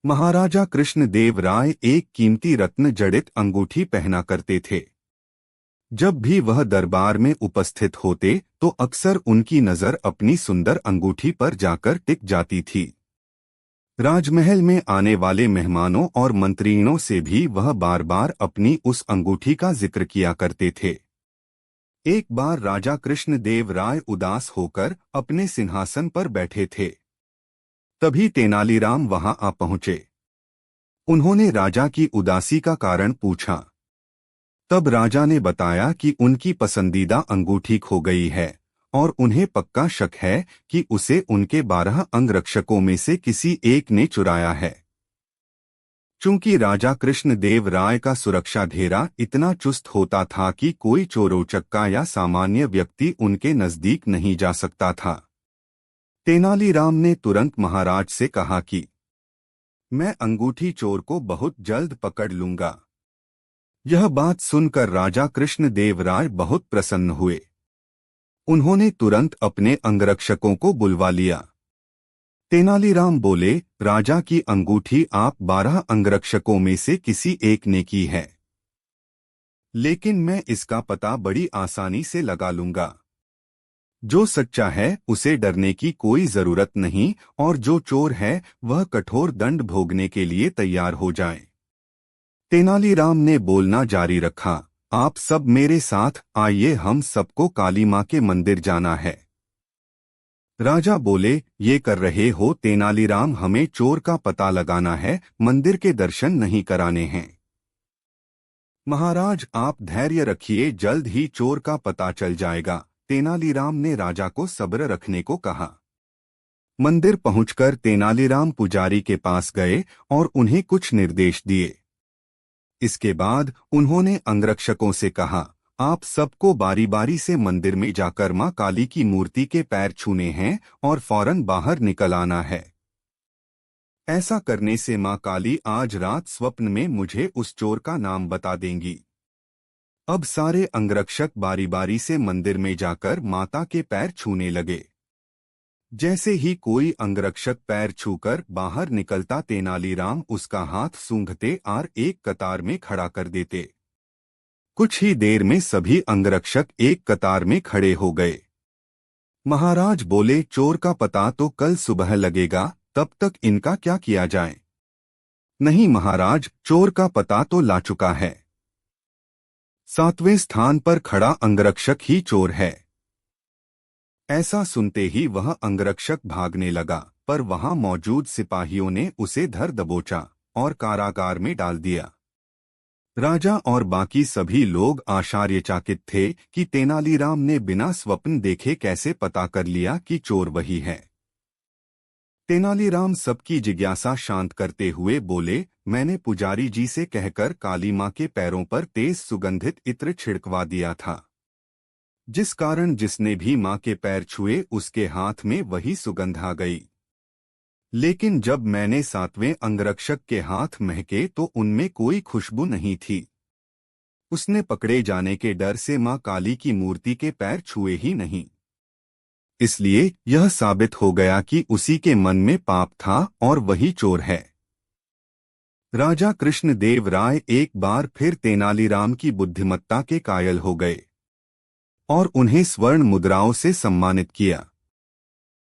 महाराजा कृष्णदेव राय एक कीमती रत्न जड़ित अंगूठी पहना करते थे। जब भी वह दरबार में उपस्थित होते तो अक्सर उनकी नजर अपनी सुंदर अंगूठी पर जाकर टिक जाती थी। राजमहल में आने वाले मेहमानों और मंत्रियों से भी वह बार बार अपनी उस अंगूठी का जिक्र किया करते थे। एक बार राजा कृष्णदेव राय उदास होकर अपने सिंहासन पर बैठे थे। तभी तेनालीराम वहां आ पहुंचे। उन्होंने राजा की उदासी का कारण पूछा। तब राजा ने बताया कि उनकी पसंदीदा अंगूठी खो गई है और उन्हें पक्का शक है कि उसे उनके 12 अंगरक्षकों में से किसी एक ने चुराया है। चूंकि राजा कृष्णदेव राय का सुरक्षा घेरा इतना चुस्त होता था कि कोई चोरोचक्का या सामान्य व्यक्ति उनके नजदीक नहीं जा सकता था। तेनालीराम ने तुरंत महाराज से कहा कि मैं अंगूठी चोर को बहुत जल्द पकड़ लूंगा। यह बात सुनकर राजा कृष्णदेव राय बहुत प्रसन्न हुए। उन्होंने तुरंत अपने अंगरक्षकों को बुलवा लिया। तेनालीराम बोले, राजा की अंगूठी आप 12 अंगरक्षकों में से किसी एक ने की है, लेकिन मैं इसका पता बड़ी आसानी से लगा लूंगा। जो सच्चा है उसे डरने की कोई जरूरत नहीं और जो चोर है वह कठोर दंड भोगने के लिए तैयार हो जाए। तेनालीराम ने बोलना जारी रखा, आप सब मेरे साथ आइए, हम सबको काली मां के मंदिर जाना है। राजा बोले, ये कर रहे हो तेनालीराम, हमें चोर का पता लगाना है, मंदिर के दर्शन नहीं कराने हैं। महाराज आप धैर्य रखिए, जल्द ही चोर का पता चल जाएगा। तेनालीराम ने राजा को सब्र रखने को कहा। मंदिर पहुंचकर तेनालीराम पुजारी के पास गए और उन्हें कुछ निर्देश दिए। इसके बाद उन्होंने अंगरक्षकों से कहा, आप सबको बारी बारी से मंदिर में जाकर मां काली की मूर्ति के पैर छूने हैं और फौरन बाहर निकल आना है। ऐसा करने से मां काली आज रात स्वप्न में मुझे उस चोर का नाम बता देंगी। अब सारे अंगरक्षक बारी बारी से मंदिर में जाकर माता के पैर छूने लगे। जैसे ही कोई अंगरक्षक पैर छूकर बाहर निकलता तेनालीराम उसका हाथ सूंघते और एक कतार में खड़ा कर देते। कुछ ही देर में सभी अंगरक्षक एक कतार में खड़े हो गए। महाराज बोले, चोर का पता तो कल सुबह लगेगा, तब तक इनका क्या किया जाए? नहीं महाराज, चोर का पता तो ला चुका है। 7वें स्थान पर खड़ा अंगरक्षक ही चोर है। ऐसा सुनते ही वह अंगरक्षक भागने लगा, पर वहां मौजूद सिपाहियों ने उसे धर दबोचा और कारागार में डाल दिया। राजा और बाकी सभी लोग आश्चर्यचकित थे कि तेनालीराम ने बिना स्वप्न देखे कैसे पता कर लिया कि चोर वही है। तेनालीराम सबकी जिज्ञासा शांत करते हुए बोले, मैंने पुजारी जी से कहकर काली मां के पैरों पर तेज सुगंधित इत्र छिड़कवा दिया था, जिस कारण जिसने भी मां के पैर छुए उसके हाथ में वही सुगंध आ गई। लेकिन जब मैंने 7वें अंगरक्षक के हाथ महके तो उनमें कोई खुशबू नहीं थी। उसने पकड़े जाने के डर से मां काली की मूर्ति के पैर छुए ही नहीं। इसलिए यह साबित हो गया कि उसी के मन में पाप था और वही चोर है। राजा कृष्णदेव राय एक बार फिर तेनालीराम की बुद्धिमत्ता के कायल हो गए और उन्हें स्वर्ण मुद्राओं से सम्मानित किया।